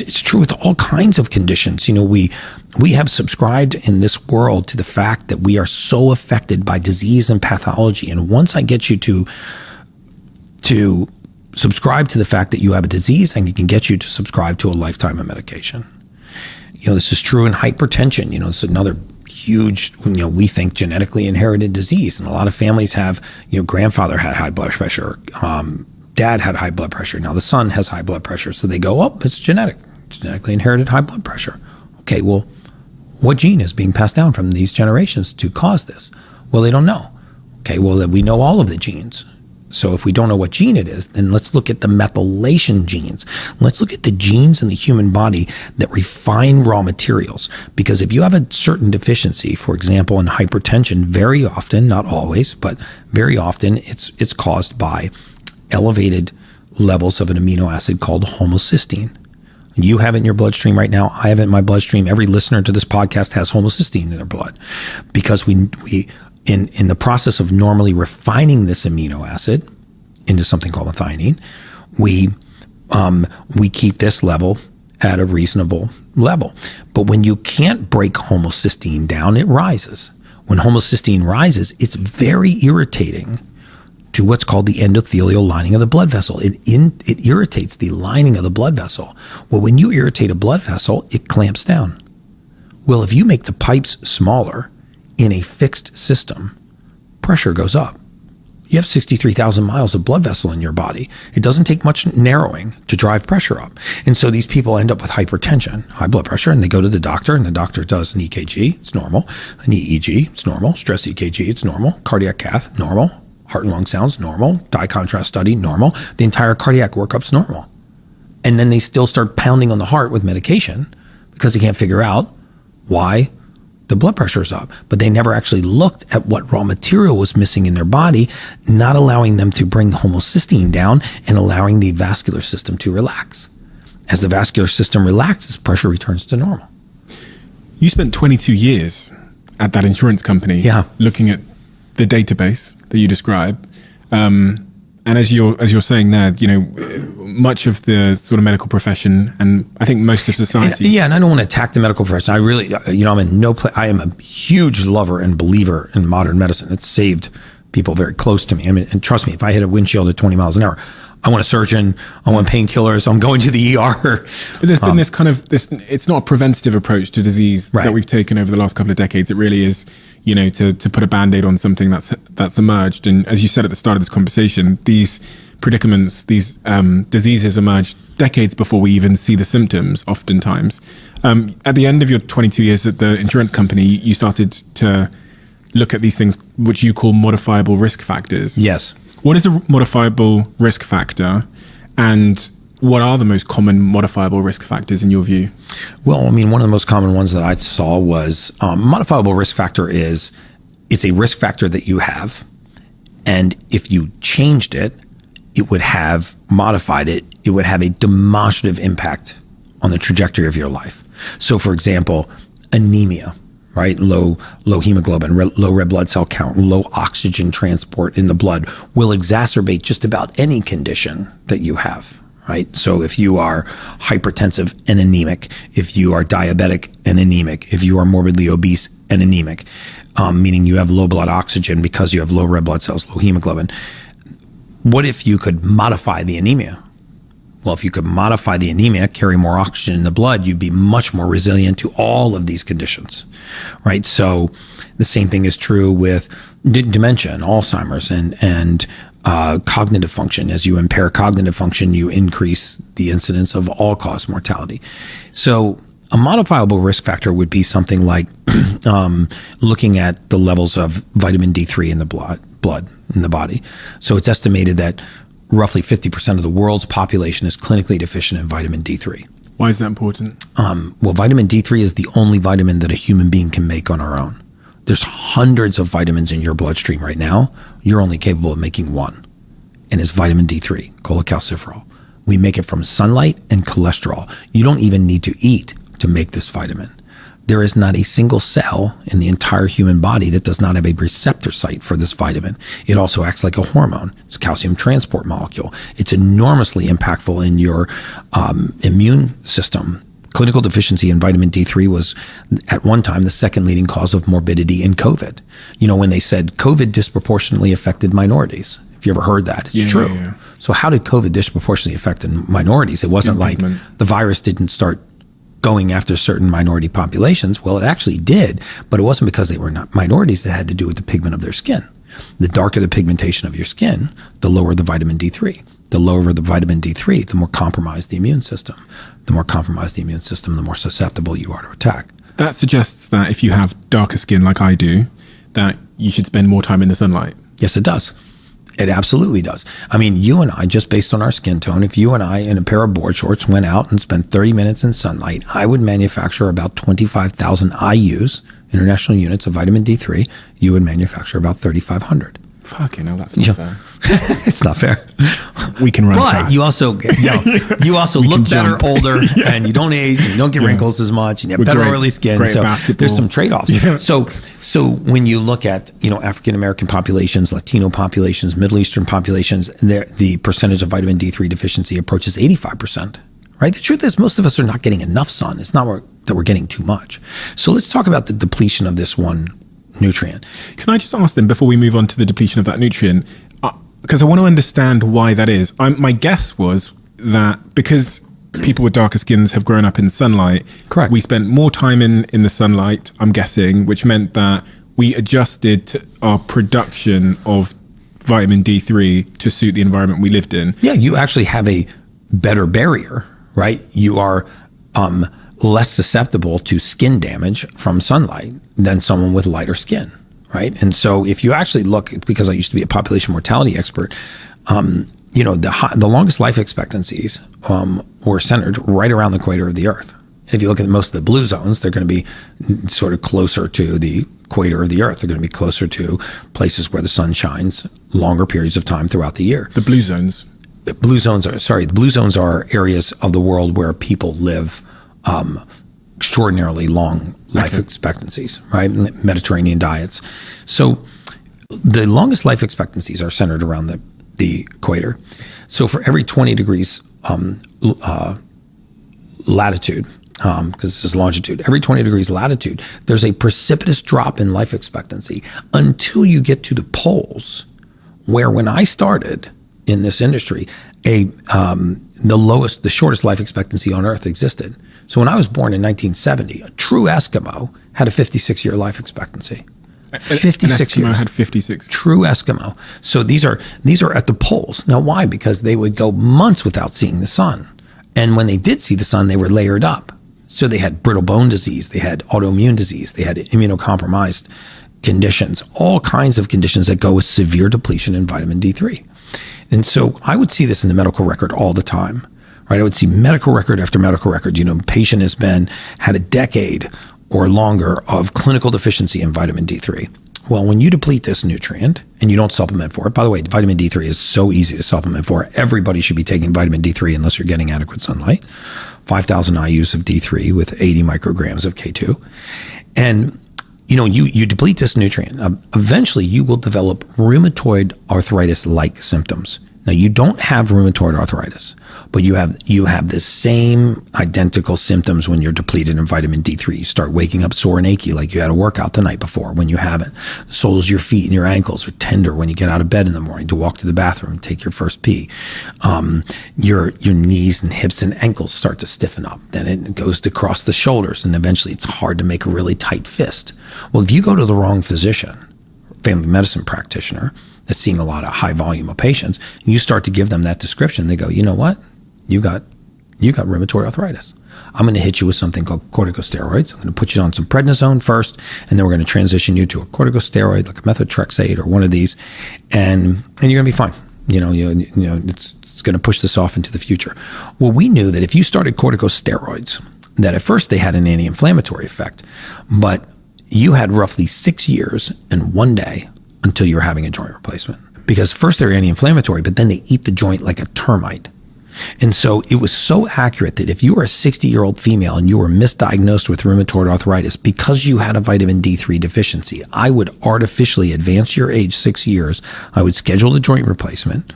it's true with all kinds of conditions. We have subscribed in this world to the fact that we are so affected by disease and pathology. And once I get you to subscribe to the fact that you have a disease, and can get you to subscribe to a lifetime of medication. This is true in hypertension. It's another huge, we think genetically inherited disease. And a lot of families have, grandfather had high blood pressure, dad had high blood pressure. Now the son has high blood pressure. So they go, oh, it's genetically inherited high blood pressure. Okay, well, what gene is being passed down from these generations to cause this? Well, they don't know. Okay, well, we know all of the genes. So if we don't know what gene it is, then let's look at the methylation genes. Let's look at the genes in the human body that refine raw materials. Because if you have a certain deficiency, for example, in hypertension, very often, not always, but very often, it's caused by elevated levels of an amino acid called homocysteine. You have it in your bloodstream right now. I have it in my bloodstream. Every listener to this podcast has homocysteine in their blood, because we in the process of normally refining this amino acid into something called methionine, we keep this level at a reasonable level. But when you can't break homocysteine down, it rises. When homocysteine rises, it's very irritating to what's called the endothelial lining of the blood vessel. It irritates the lining of the blood vessel. Well, when you irritate a blood vessel, it clamps down. Well, if you make the pipes smaller in a fixed system, pressure goes up. You have 63,000 miles of blood vessel in your body. It doesn't take much narrowing to drive pressure up. And so these people end up with hypertension, high blood pressure, and they go to the doctor, and the doctor does an EKG, it's normal. An EEG, it's normal. Stress EKG, it's normal. Cardiac cath, normal. Heart and lung sounds, normal. Dye contrast study, normal. The entire cardiac workup's normal. And then they still start pounding on the heart with medication because they can't figure out why the blood pressure is up. But they never actually looked at what raw material was missing in their body, not allowing them to bring homocysteine down and allowing the vascular system to relax. As the vascular system relaxes, pressure returns to normal. You spent 22 years at that insurance company, looking at the database that you describe. And as you're saying there, much of the sort of medical profession, and I think most of society. And I don't want to attack the medical profession. I really, I'm in no place. I am a huge lover and believer in modern medicine. It's saved people very close to me. I mean, and trust me, if I hit a windshield at 20 miles an hour, I want a surgeon, I want painkillers, I'm going to the ER. But there's been this it's not a preventative approach to disease that we've taken over the last couple of decades. It really is, to put a Band-Aid on something that's emerged. And as you said at the start of this conversation, these predicaments, these diseases emerged decades before we even see the symptoms, oftentimes. At the end of your 22 years at the insurance company, you started to look at these things which you call modifiable risk factors. Yes. What is a modifiable risk factor, and what are the most common modifiable risk factors in your view? Well, I mean, one of the most common ones that I saw was modifiable risk factor it's a risk factor that you have, and if you changed it, it would have modified it. It would have a demonstrative impact on the trajectory of your life. So, for example, anemia. Right? Low hemoglobin, low red blood cell count, low oxygen transport in the blood will exacerbate just about any condition that you have, right? So if you are hypertensive and anemic, if you are diabetic and anemic, if you are morbidly obese and anemic, meaning you have low blood oxygen because you have low red blood cells, low hemoglobin, what if you could modify the anemia? Well, if you could modify the anemia, carry more oxygen in the blood, you'd be much more resilient to all of these conditions, right? So the same thing is true with dementia and Alzheimer's and cognitive function. As you impair cognitive function, you increase the incidence of all-cause mortality. So a modifiable risk factor would be something like looking at the levels of vitamin D3 in the blood in the body. So it's estimated that roughly 50% of the world's population is clinically deficient in vitamin D3. Why is that important? Well, vitamin D3 is the only vitamin that a human being can make on our own. There's hundreds of vitamins in your bloodstream right now. You're only capable of making one, and it's vitamin D3, cholecalciferol. We make it from sunlight and cholesterol. You don't even need to eat to make this vitamin. there is not a single cell in the entire human body that does not have a receptor site for this vitamin. It also acts like a hormone. It's a calcium transport molecule. It's enormously impactful in your immune system. Clinical deficiency in vitamin D3 was, at one time, the second leading cause of morbidity in COVID. You know, when they said COVID disproportionately affected minorities. If you ever heard that, it's true. Yeah. So how did COVID disproportionately affect minorities? It wasn't like the virus didn't start going after certain minority populations. Well, it actually did, but it wasn't because they were not minorities. That had to do with the pigment of their skin. The darker the pigmentation of your skin, the lower the vitamin D3. The lower the vitamin D3, the more compromised the immune system. The more compromised the immune system, the more susceptible you are to attack. That suggests that if you have darker skin like I do, that you should spend more time in the sunlight. Yes, it does. It absolutely does. I mean, you and I, just based on our skin tone, if you and I in a pair of board shorts went out and spent 30 minutes in sunlight, I would manufacture about 25,000 IUs, international units of vitamin D3. You would manufacture about 3,500. Fucking hell, that's not fair. It's not fair. We can run fast. But you also, look better older, and you don't age, and you don't get wrinkles as much, and you have better oily skin. So there's some trade-offs. Yeah. So when you look at, African American populations, Latino populations, Middle Eastern populations, the percentage of vitamin D3 deficiency approaches 85%. Right? The truth is, most of us are not getting enough sun. It's not that we're getting too much. So let's talk about the depletion of this one nutrient. Can I just ask them, before we move on to the depletion of that nutrient, because I want to understand why that is. My guess was that because people with darker skins have grown up in sunlight, correct, we spent more time in the sunlight, I'm guessing, which meant that we adjusted our production of vitamin D3 to suit the environment we lived in. Yeah, you actually have a better barrier, right? You are less susceptible to skin damage from sunlight than someone with lighter skin, right? And so if you actually look, because I used to be a population mortality expert, the longest life expectancies were centered right around the equator of the Earth. And if you look at most of the blue zones, they're going to be sort of closer to the equator of the Earth. They're going to be closer to places where the sun shines longer periods of time throughout the year. The blue zones? The blue zones are areas of the world where people live extraordinarily long life expectancies, right? Mediterranean diets. So the longest life expectancies are centered around the equator. So for every 20 degrees latitude, because this is longitude, every 20 degrees latitude, there's a precipitous drop in life expectancy until you get to the poles, where when I started in this industry, the shortest life expectancy on Earth existed. So when I was born in 1970, a true Eskimo had a 56-year life expectancy. 56 years. Eskimo had 56. True Eskimo. So these are at the poles. Now, why? Because they would go months without seeing the sun. And when they did see the sun, they were layered up. So they had brittle bone disease, they had autoimmune disease, they had immunocompromised conditions, all kinds of conditions that go with severe depletion in vitamin D3. And so I would see this in the medical record all the time. Right, I would see medical record after medical record. Patient has had a decade or longer of clinical deficiency in vitamin D3. Well, when you deplete this nutrient and you don't supplement for it, by the way, vitamin D3 is so easy to supplement for. Everybody should be taking vitamin D3 unless you're getting adequate sunlight. 5,000 IUs of D3 with 80 micrograms of K2. And you deplete this nutrient. Eventually, you will develop rheumatoid arthritis-like symptoms. Now, you don't have rheumatoid arthritis, but you have the same identical symptoms when you're depleted in vitamin D3. You start waking up sore and achy like you had a workout the night before when you haven't. The soles of your feet and your ankles are tender when you get out of bed in the morning to walk to the bathroom and take your first pee. Your knees and hips and ankles start to stiffen up. Then it goes to cross the shoulders, and eventually it's hard to make a really tight fist. Well, if you go to the wrong physician, family medicine practitioner that's seeing a lot of high volume of patients, you start to give them that description. They go, you know what? You got rheumatoid arthritis. I'm going to hit you with something called corticosteroids. I'm going to put you on some prednisone first, and then we're going to transition you to a corticosteroid like a methotrexate or one of these, and you're going to be fine. It's going to push this off into the future. Well, we knew that if you started corticosteroids, that at first they had an anti-inflammatory effect, but you had roughly 6 years and 1 day until you're having a joint replacement. Because first they're anti-inflammatory, but then they eat the joint like a termite. And so it was so accurate that if you were a 60-year-old female and you were misdiagnosed with rheumatoid arthritis because you had a vitamin D3 deficiency, I would artificially advance your age 6 years. I would schedule the joint replacement.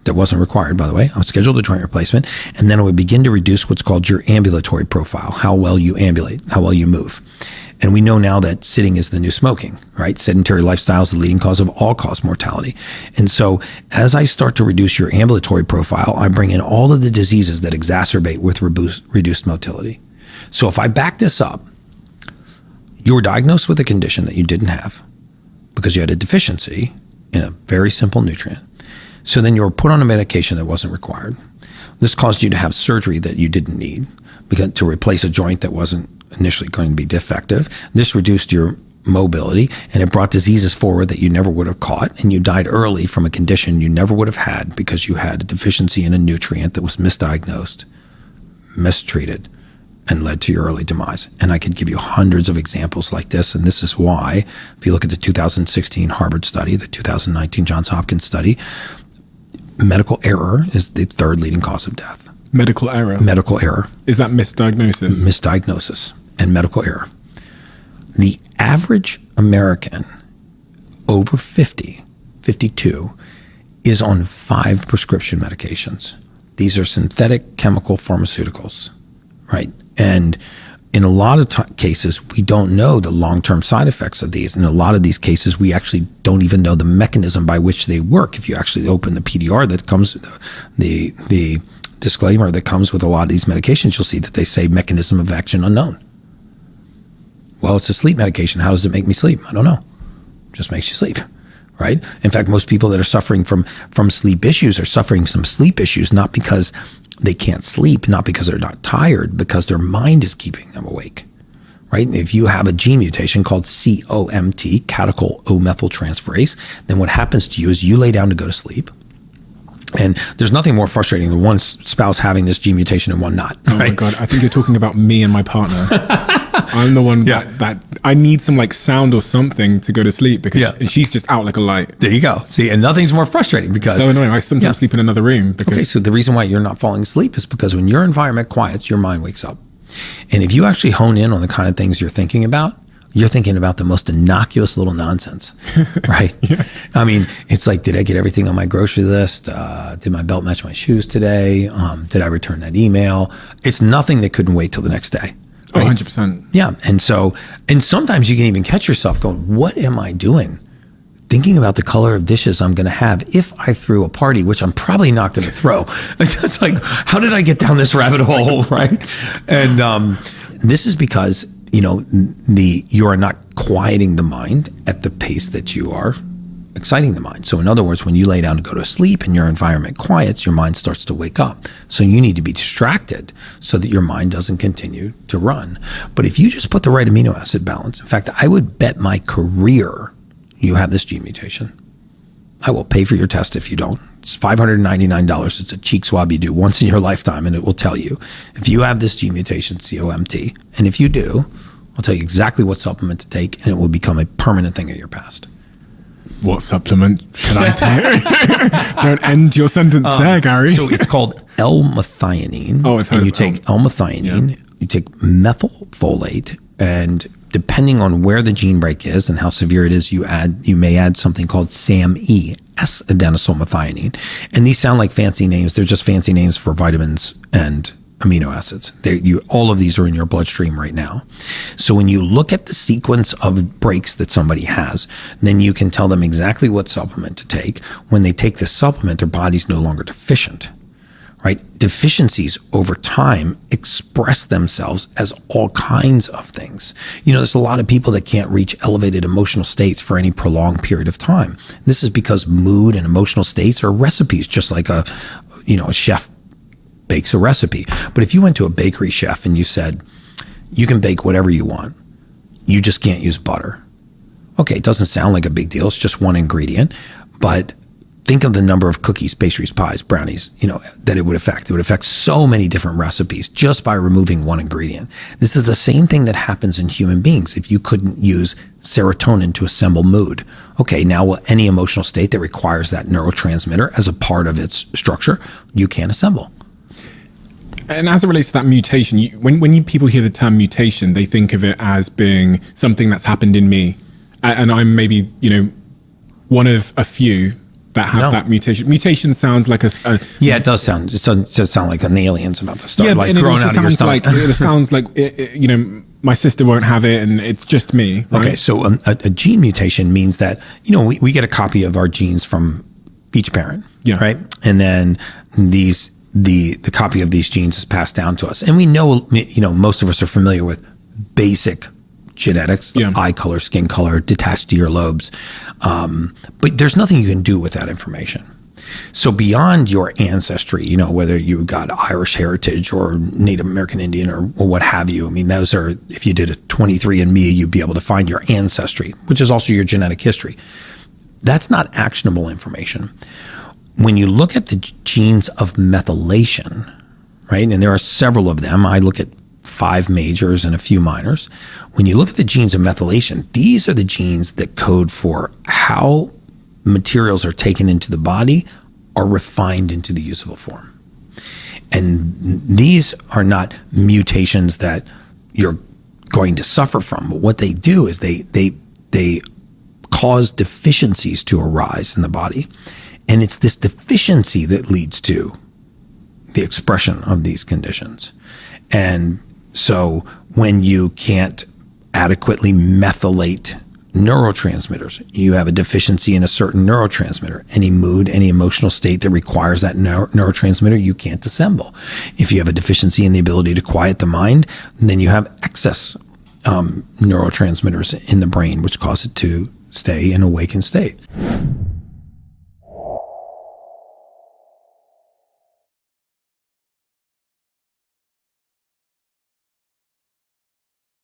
That wasn't required, by the way. I would schedule the joint replacement, and then I would begin to reduce what's called your ambulatory profile, how well you ambulate, how well you move. And we know now that sitting is the new smoking, right? Sedentary lifestyle is the leading cause of all-cause mortality. And so as I start to reduce your ambulatory profile, I bring in all of the diseases that exacerbate with reduced motility. So if I back this up, you were diagnosed with a condition that you didn't have because you had a deficiency in a very simple nutrient. So then you were put on a medication that wasn't required. This caused you to have surgery that you didn't need because to replace a joint that wasn't initially going to be defective. This reduced your mobility, and it brought diseases forward that you never would have caught, and you died early from a condition you never would have had because you had a deficiency in a nutrient that was misdiagnosed, mistreated, and led to your early demise. And I could give you hundreds of examples like this, and this is why, if you look at the 2016 Harvard study, the 2019 Johns Hopkins study, medical error is the third leading cause of death. Medical error? Medical error. Is that misdiagnosis? Misdiagnosis and medical error. The average American over 50, 52, is on 5 prescription medications. These are synthetic chemical pharmaceuticals, right? And in a lot of cases, we don't know the long-term side effects of these. In a lot of these cases, we actually don't even know the mechanism by which they work. If you actually open the PDR that comes, the disclaimer that comes with a lot of these medications, you'll see that they say mechanism of action unknown. Well, it's a sleep medication. How does it make me sleep? I don't know. It just makes you sleep, right? In fact, most people that are suffering from sleep issues are suffering from sleep issues not because they can't sleep, not because they're not tired, because their mind is keeping them awake, right? And if you have a gene mutation called COMT, catechol O-methyltransferase, then what happens to you is you lay down to go to sleep. And there's nothing more frustrating than one spouse having this gene mutation and one not. Oh right? my God, I think you're talking about me and my partner. I'm the one that I need some like sound or something to go to sleep because and she's just out like a light. There you go. See, and nothing's more frustrating because so annoying. I sometimes sleep in another room. Because okay, so the reason why you're not falling asleep is because when your environment quiets, your mind wakes up. And if you actually hone in on the kind of things you're thinking about the most innocuous little nonsense, right? I mean, it's like, did I get everything on my grocery list? Did my belt match my shoes today? Did I return that email? It's nothing that couldn't wait till the next day. Right? 100%. Yeah. And sometimes you can even catch yourself going, what am I doing? Thinking about the color of dishes I'm going to have if I threw a party, which I'm probably not going to throw. It's just like, how did I get down this rabbit hole, right? And this is because, you are not quieting the mind at the pace that you are exciting the mind. So in other words, when you lay down to go to sleep and your environment quiets, your mind starts to wake up. So you need to be distracted so that your mind doesn't continue to run. But if you just put the right amino acid balance, in fact, I would bet my career you have this gene mutation. I will pay for your test if you don't. It's $599. It's a cheek swab you do once in your lifetime, and it will tell you if you have this gene mutation, COMT. And if you do, I'll tell you exactly what supplement to take, and it will become a permanent thing of your past. What supplement should I take? Don't end your sentence there, Gary. So it's called L-methionine. Oh, I've heard and you take L-methionine, you take methylfolate, and depending on where the gene break is and how severe it is, you may add something called SAMe, S-adenosylmethionine. And these sound like fancy names. They're just fancy names for vitamins and amino acids. All of these are in your bloodstream right now. So when you look at the sequence of breaks that somebody has, then you can tell them exactly what supplement to take. When they take this supplement, their body's no longer deficient. Right? Deficiencies over time express themselves as all kinds of things. There's a lot of people that can't reach elevated emotional states for any prolonged period of time. This is because mood and emotional states are recipes, just like a chef bakes a recipe. But if you went to a bakery chef and you said, you can bake whatever you want, you just can't use butter. Okay, it doesn't sound like a big deal. It's just one ingredient, but think of the number of cookies, pastries, pies, brownies, that it would affect. It would affect so many different recipes just by removing one ingredient. This is the same thing that happens in human beings. If you couldn't use serotonin to assemble mood, okay, now any emotional state that requires that neurotransmitter as a part of its structure, you can't assemble. And as it relates to that mutation, people hear the term mutation, they think of it as being something that's happened in me. And I'm maybe, one of a few that have that mutation. Mutation sounds like it does sound. It does sound like an alien's about to start, like growing out of your stomach. It sounds like my sister won't have it, and it's just me. Right? Okay, so a gene mutation means that we get a copy of our genes from each parent, right? And then the copy of these genes is passed down to us, and we know most of us are familiar with basic genetics, like eye color, skin color, detached earlobes, but there's nothing you can do with that information. So beyond your ancestry, whether you got Irish heritage or Native American Indian or what have you, I mean, those are, if you did a 23andMe, you'd be able to find your ancestry, which is also your genetic history. That's not actionable information. When you look at the genes of methylation, right, and there are several of them, I look at 5 majors and a few minors. When you look at the genes of methylation, these are the genes that code for how materials are taken into the body or refined into the usable form. And these are not mutations that you're going to suffer from. But what they do is they cause deficiencies to arise in the body. And it's this deficiency that leads to the expression of these conditions. And so when you can't adequately methylate neurotransmitters, you have a deficiency in a certain neurotransmitter. Any mood, any emotional state that requires that neurotransmitter, you can't assemble. If you have a deficiency in the ability to quiet the mind, then you have excess neurotransmitters in the brain, which cause it to stay in a awakened state.